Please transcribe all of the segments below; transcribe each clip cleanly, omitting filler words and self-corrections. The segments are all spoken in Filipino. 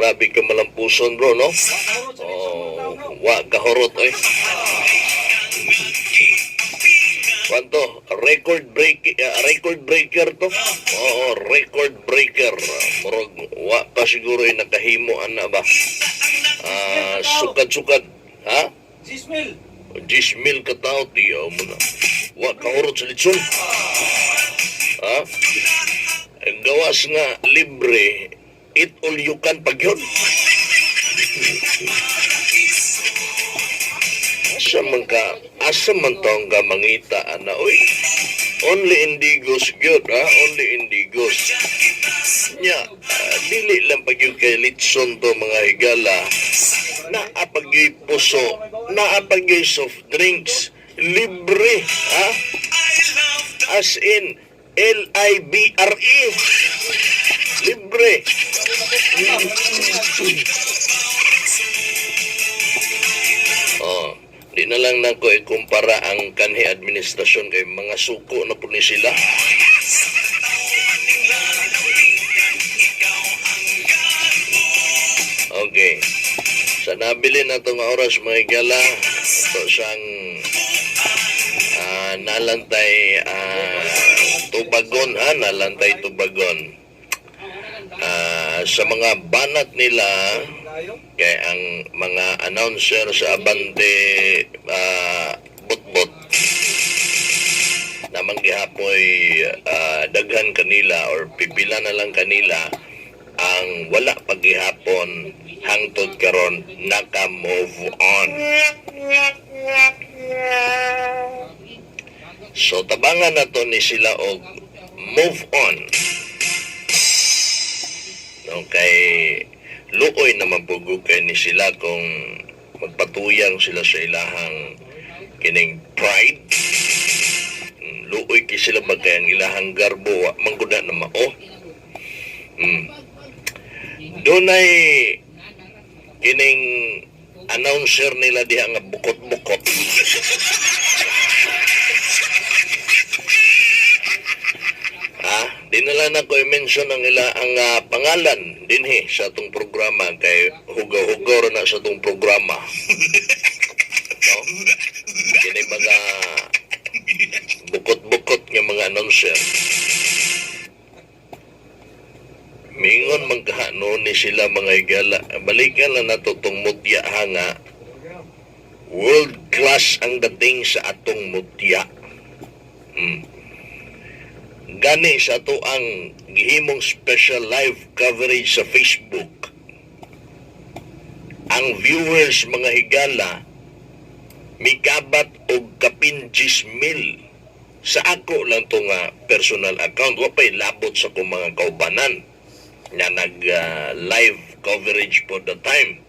grabe ka malampuson bro, no? Oh, wa kahurot eh. Kwanto? Record breaker to? Oo, record breaker. Murag, wa pa siguro yung nakahimo, ana ba? Sukad-sukad. Ha? 10,000 ka tao, tiyaw mo na. Wa kahurot sa litson. Ha? Ang gawas nga libre, eat all you can pag yun. Asa man taong ka mangita, ana, oy. Only indigos gyud, ha? Only indigos. Nya, dili lang pag yung kay litson to mga higala, naapag yung puso, naapag yung soft drinks, libre, ha? As in, Libre. Libre. Oh, di na lang nako ikumpara ang kanhi administrasyon kay mga suko na po ni sila. Okay. Sa nabili na itong oras mga igala, ito siyang nalantay tubagon, nalantay tubagon. Sa mga banat nila, kay ang mga announcer sa Abante butbot namang gihapoy daghan kanila or pipila na lang kanila ang wala paghihapon hangtod karon naka-move on. So tabangan na to ni sila og move on. No, kay luoy naman pugukay ni sila kung magpatuyang sila sa ilahang kining pride. Luoy kay sila bagay ang ilahang garbo mangguda na mao. Dunay kining announcer nila diha nga bukot-bukot. Dinala na ko i-mention ang pangalan dinhi sa atong programa kay hugaw-hugaw na sa atong programa. No? Kini mga bukot-bukot nga mga announcer. Mingon magkahano ni sila mga igala. Balikan lang nato itong mutya nga. World class ang dating sa atong mutya. Gani sa ato ang gihimong special live coverage sa Facebook. Ang viewers mga higala mikabat og kapin 10,000 sa ako lang to nga personal account. Wapay labot sa kong mga kaubanan na nag live coverage for the time.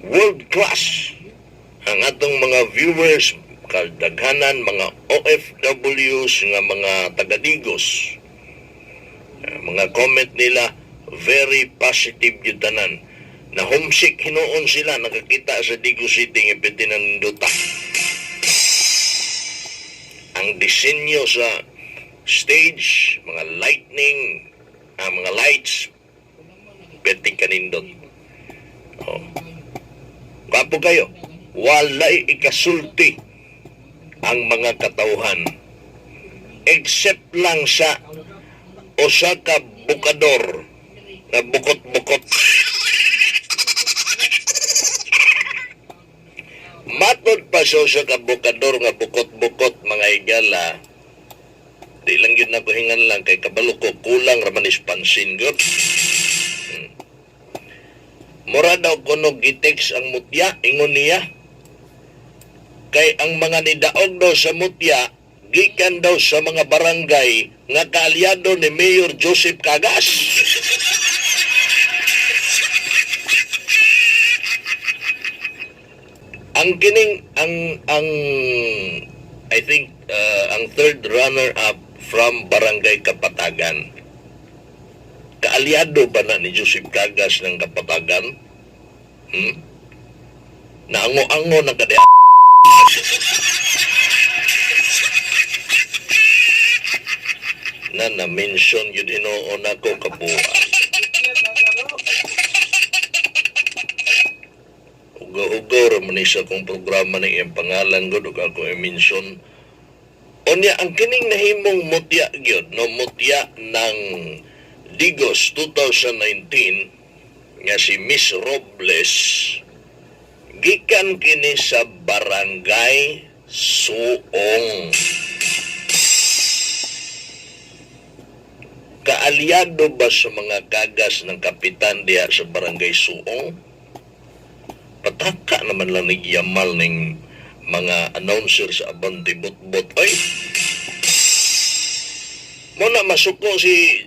World class ang atong mga viewers, kadaghanan mga OFWs nga mga taga-Digos. Mga comment nila very positive yun tanan. Na homesick hinuon sila nakakita sa Digos City nga pitinanduta. Ang disenyo sa stage, mga lightning, mga lights, perting kanindot. Kapo kayo, walay ikasulti ang mga katauhan except lang sa usa ka bukador na bukot-bukot. Matod pa sa usa ka bukador nga bukot-bukot mga igala, di lang yun nabuhingan lang kay kabalo ko kulang raman ispansin gud. Mura daw kuno gitex ang mutya ingon niya. Kay ang mga nidaog daw sa mutya, gikan daw sa mga barangay nga kaalyado ni Mayor Joseph Cagas. Ang kining, I think, ang third runner-up from Barangay Kapatagan, kaalyado ba na ni Joseph Cagas ng Kapatagan? Naango-ango na kada na na-mention yun hinoon ako kabuan. ni sa kong programa ng iyang pangalan gud ug ako i-mention. Unya ang kining nahimong mutya gyud no mutya ng Digos 2019 nga si Miss Robles gikan kini sa Barangay Suong. Kaalyado ba sa mga kagas ng kapitan diya sa Barangay Suong? Pataka naman lang nagyamal ng mga announcer sa Abante Botbot. Ay! Muna masuko si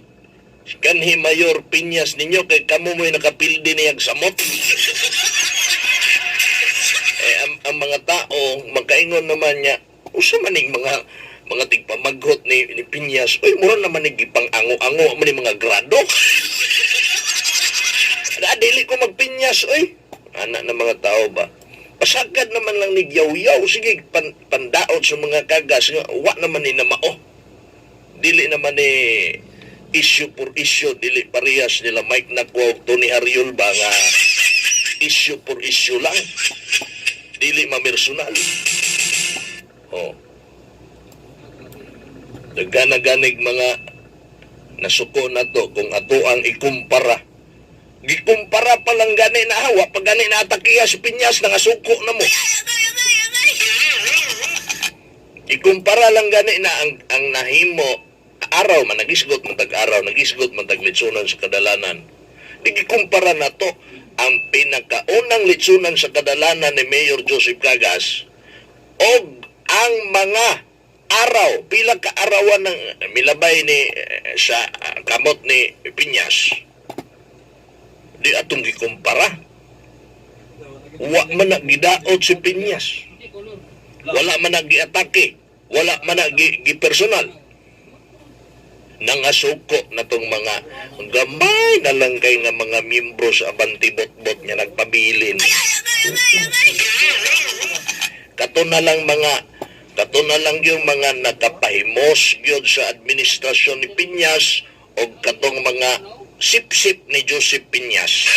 kanhi Mayor Piñas ninyo kay kamo mo'y nakapildi niyag samot. Ang mga tao, magkaingon naman niya, usa maning mga tigpamaghot ni Piñas, uy, mura naman nagipang ango-ango, man mga grado. Dili ko magpinyas, uy. Anak ng mga tao ba? Pasagad naman lang ni yaw-yaw, sige, pandaot sa mga kagas, wa naman ni namao. Dili naman ni issue for issue, dili parehas nila Mike Nakwa, Tony Hariol ba nga issue for issue lang. Dili mamersonal. Oh. Nagana-ganig mga nasuko na to kung ato ang ikumpara. Gikumpara pa lang gani na hawa, pag gani na atakiya si Piñas, nangasuko na mo. Ikumpara lang gani na ang nahimo, araw man, nagisgot man tag-araw, nagisgot man tag-litsunan sa kadalanan. Gikumpara na to, ang pinakaunang litsunan sa kadalanan ni Mayor Joseph Cagas og ang mga araw, pila ka arawan ng milabay ni sa kamot ni Piñas. Di atong gikumpara. Wa man na gidaot si Piñas. Wala man na giatake. Wala man na gipersonal. Nangasuko na tong mga gamay na lang kay nga mga miyembro sa Abante Botbot nga nagpabilin. Kato na lang yung mga nakapahimos gyud sa administrasyon ni Piñas o katong mga sip-sip ni Joseph Piñas.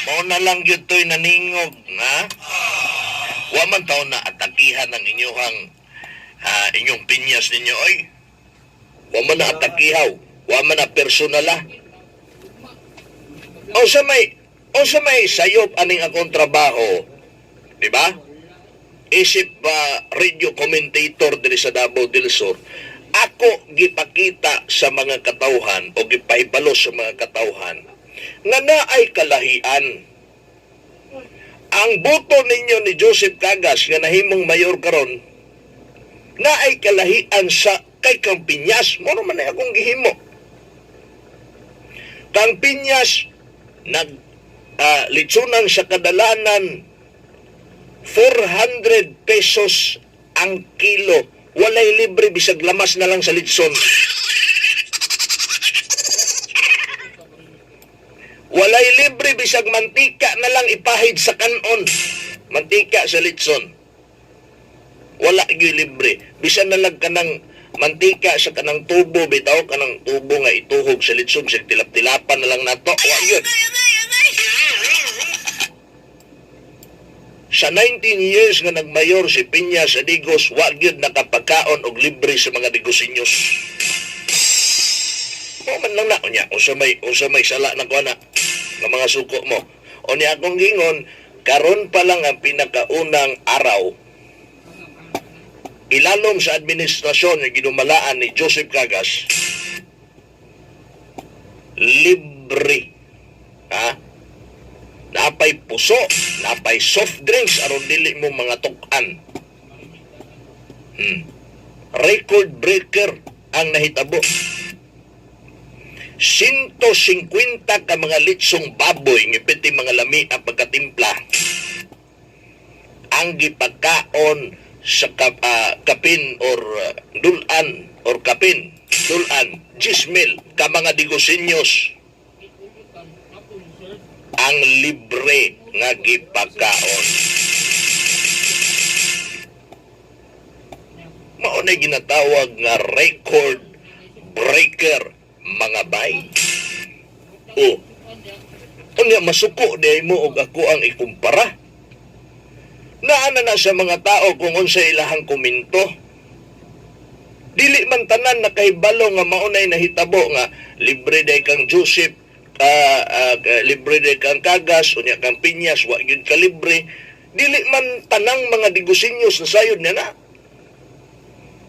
Mao na lang gyud to'y naningog na wa man taon na atakihan ng inyong Piñas ninyo oy. Wa man na atakihaw, wa man na personala. O sa may sayop aning akong trabaho, di ba? Isip radio commentator diri sa Davao del Sur, ako gipakita sa mga katawhan o gipahibalo sa mga katawhan nga naay kalahian. Ang boto ninyo ni Joseph Cagas nga nahimong mayor karon naay kalahian sa kay Kang Piñas. Mo man ay akong gihimo. Kang Piñas litsunan sa kadalanan 400 pesos ang kilo. Walay libre, bisag lamas na lang sa litson. Walay libre, bisag mantika na lang ipahid sa kanon. Mantika sa litson. Wala gyud libre. Bisan na lang kanang mantika sa kanang tubo, bitaw kanang tubo nga ituhog sa litson, bisag tilap-tilapan na lang nato. Wa gyud. Sa 19 years nga nagmayor si Piñas sa Digos, wa gyud nakapagkaon og libre sa mga Digosinyos. O man lang na unya, usa may sala na kuana nga mga suko mo. Unya akong gingon, karon pa lang ang pinakaunang araw. Ilalom sa administrasyon nga ginumalaan ni Joseph Cagas, libre. Ha? Napay puso, napay soft drinks, aron dili mo mga tukan. Record breaker ang nahitabo. 150 ka mga litsong baboy, ngipiti mga lami ang pagkatimpla. Ang gipagkaon sa kapin or dulan, or kapin, dulan, 10,000 ka mga Digosinyos ang libre nga gipagkaon. Mao na ginatawag nga record breaker mga bay. Unya masuko di mo og ako ang ikumpara. Naana na sa mga tao kung unsa ilahang komento. Dili man tanan nakahibalo nga maunay nahitabo nga libre day kang Joseph, libre day kang Kagas, unya kang Piñas, wa gyud ka libre. Dili man tanang mga Digosinhos na sayod niya na.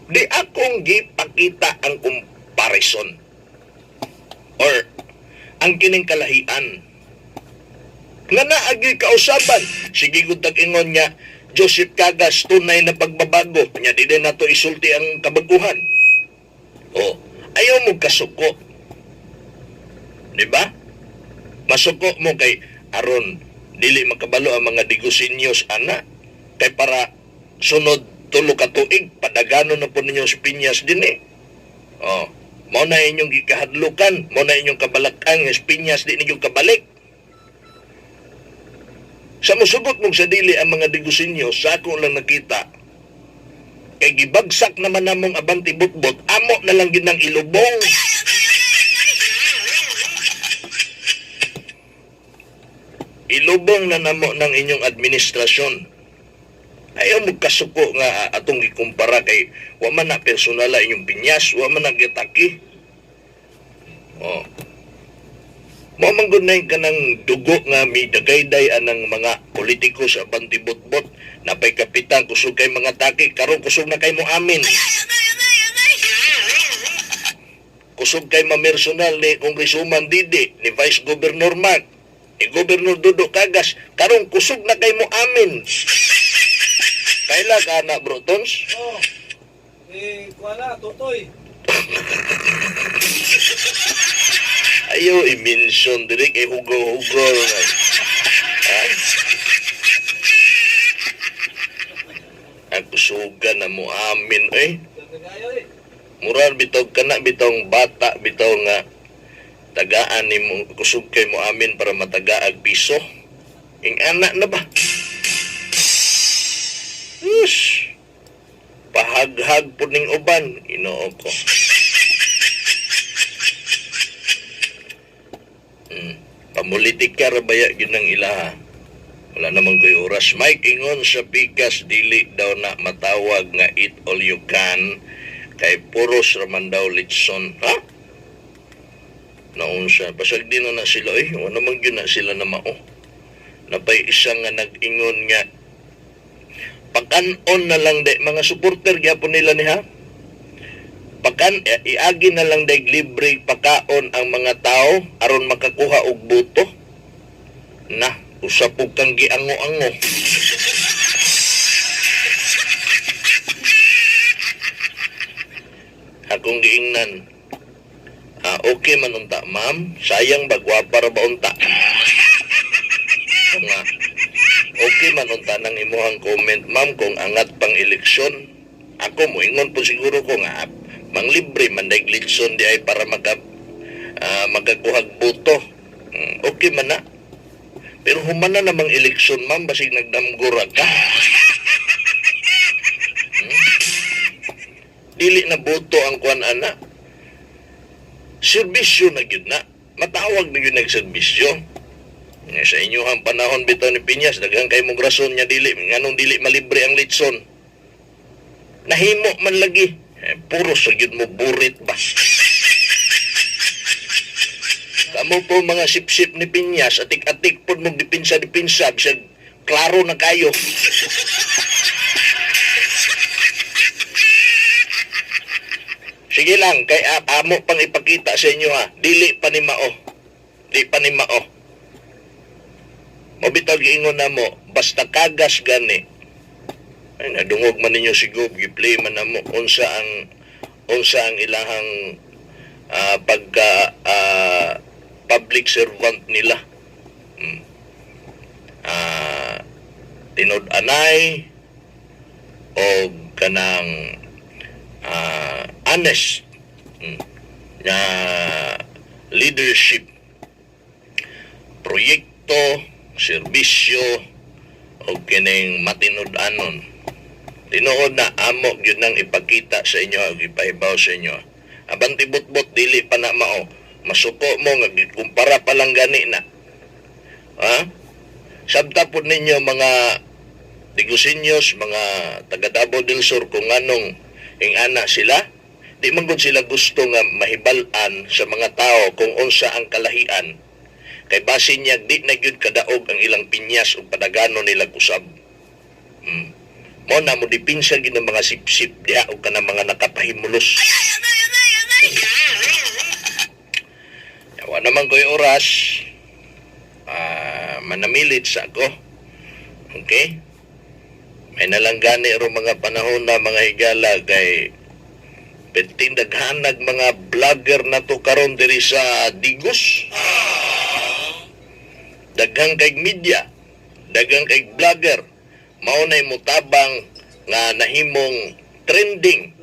Di akong gipakita ang comparison or ang kining kalahian nga naagi kausaban. Sige gud tag-ingon niya Joseph Kagas tunay na pagbabago nya di din nato isulti ang kabaguhan. O ayaw mo kasuko, di ba? Masuko mo kay aron dili makabalo ang mga Digosinhos ana kay para sunod tulo ka tuig padagano na po ninyo sa Piñas din eh. Oh, mao na inyong gikahadlukan, mao na inyong kabalakan nga Piñas di ninyo kabalik. Sa musugot mong sa dili ang mga Digosinhos, sa ako lang nakita kay gibagsak naman namong abanti butbot, amo na lang gid ng ilubong. Ilubong na namo ng inyong administrasyon. Ayaw mo kasuko nga atong gikumpara kay wa man na personala inyong Piñas, wa man na gitaki. Oh. Mo man gud nay kanang dugo nga midagayday anang mga politiko sa bantibot-bot na pay kapitan kusog kay mga taki karon kusog na kay mo amin. Kusog kay mamersonal ni Congresswoman Didi, ni Vice Governor Mark, ni Governor Dodo Kagas, karon kusog na kay mo amin. Kaila ka na, Bro Tons? Oh, kuwala, tutoy. Ayaw i-mention diri kay hugo-hugo. Ako suga na mo amin, eh. Mural bitaw kana, bitawng bata, bitaw nga tagaan ni mo, kusog kay mo amin para matagaag piso. Ing anak na ba? Yes. Pahaghag po ning uban, inoo ko. Pamulitika ra baya ginang ilaha. Wala namang ko'y oras. Mike ingon sa pikas, dili daw na matawag nga eat all you can, kay puros raman daw litson. Ha? Naunsa, pasag di na sila, wala namang yun na sila na mao. Napay isang nga nag-ingon nga, pagkanon na lang de mga supporter gyapon nila ni ha. Iagi na lang de libre pakaon ang mga tao aron makakuha og boto. Na, usap og kang giango-ango. Akong giingnan. Okay man unta, ma'am. Sayang bagwapa ra ba unta? Nga. Okay man unta nang imuhang comment, ma'am, kung angat pang eleksyon. Ako mo ingon po siguro ko nga manglibre man daig eleksyon di ay para magakuhag boto. Okay man na. Pero human na namang eleksyon, ma'am, basig nagdamgura ka. Dili na boto ang kuan ana. Serbisyo na gyud na. Matawag na gyud nagserbisyo. Sa inyong panahon bitaw ni Piñas, daghang kay mong rason niya dili, nganong dili malibre ang litson. Nahimo man lagi. Puro sa gyud mo burit ba? Kamo po mga sip-sip ni Piñas, atik-atik po mong dipinsa-dipinsa, bisag klaro na kayo. Sige lang, kay amo pang ipakita sa inyo ha, dili pa ni mao. Di pa ni mao. Mabitaw giingon na mo, basta Kagas gani. Ay, nadungog man ninyo si Gob, giplay man na mo, unsa ang ilahang pagka public servant nila. Tinud-anay o kanang honest na leadership, proyekto, serbisyo o kining matinud-anon. Tinuod na amo gyud nang ipakita sa inyo ug ipahibaw sa inyo. Abang tibot-bot dili pa na mao. Masuko mo nga gikumpara pa lang gani na. Ha? Sabta po ninyo mga Digusinyos, mga taga Davao del Sur kung anong ingana sila. Di man gud sila gusto nga mahibalan sa mga tao kung unsa ang kalahian. Kay basin niya di na gyud kadaog ang ilang pinyas ug padagano nila kusab. Mo na mo dipinsa gyud ng mga sip-sip diha ug kanang mga nakapahimulos. Yawa naman ko'y oras. Manamilit sa ako. Okay? May nalanggani ro mga panahon na mga higala kay penting daghanag mga vlogger na to karon diri sa Digos. Daghang kay media, daghang kay vlogger. Mao nay mutabang nga nahimong trending.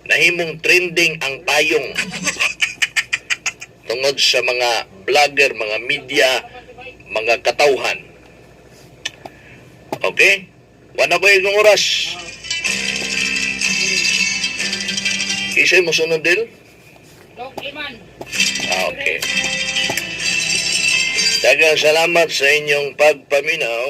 Nahimong trending ang payong. Tungod sa mga vlogger, mga media, mga katawhan. Okay? Wala ko yung oras. Isa'y mo sunod din? Okay. Daghang salamat sa inyong pagpaminaw.